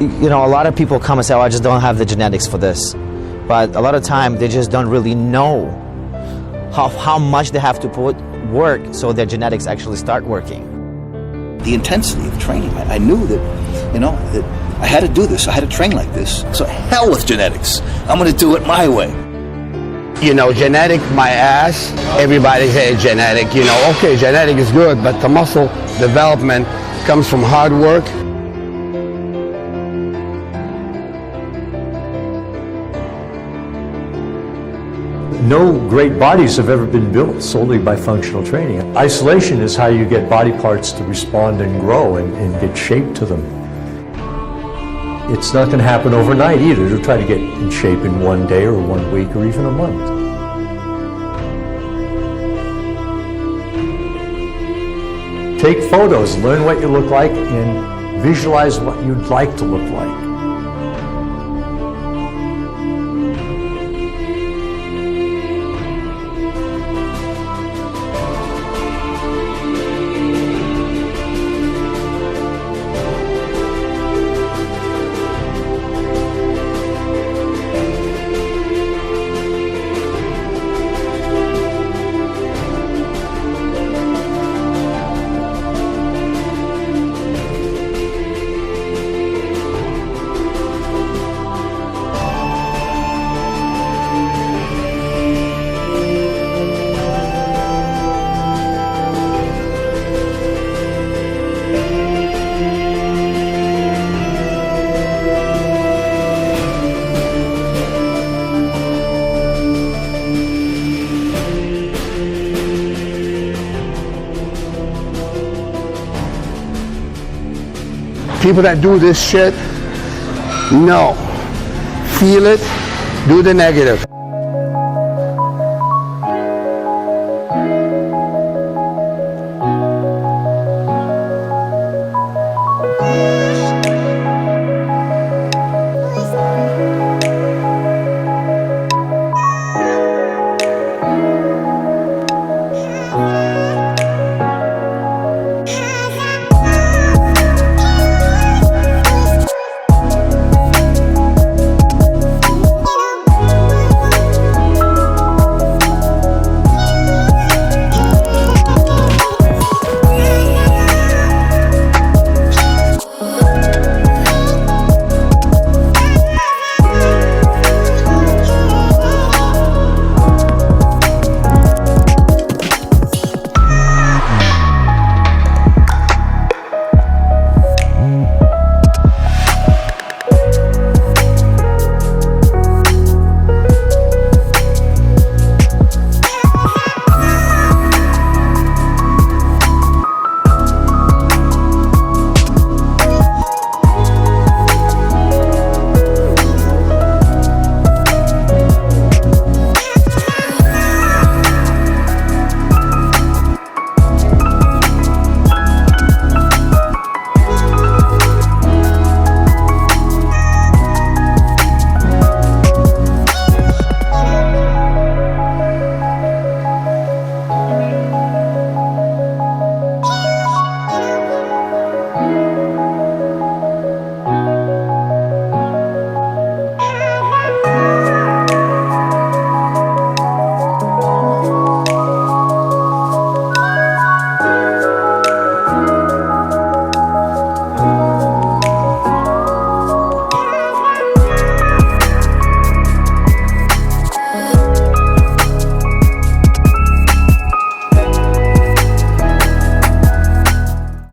You know, a lot of people come and say, oh, I just don't have the genetics for this. But a lot of time, they just don't really know how much they have to put work so their genetics actually start working. The intensity of training, I knew that, you know, that I had to do this. I had to train like this. So hell with genetics. I'm going to do it my way. You know, genetic, my ass, everybody says genetic. You know, okay, genetic is good, but the muscle development comes from hard work. No great bodies have ever been built solely by functional training. Isolation is how you get body parts to respond and grow and get shape to them. It's not going to happen overnight either to try to get in shape in one day or 1 week or even a month. Take photos, learn what you look like, and visualize what you'd like to look like. People that do this shit, no. Feel it, do the negative.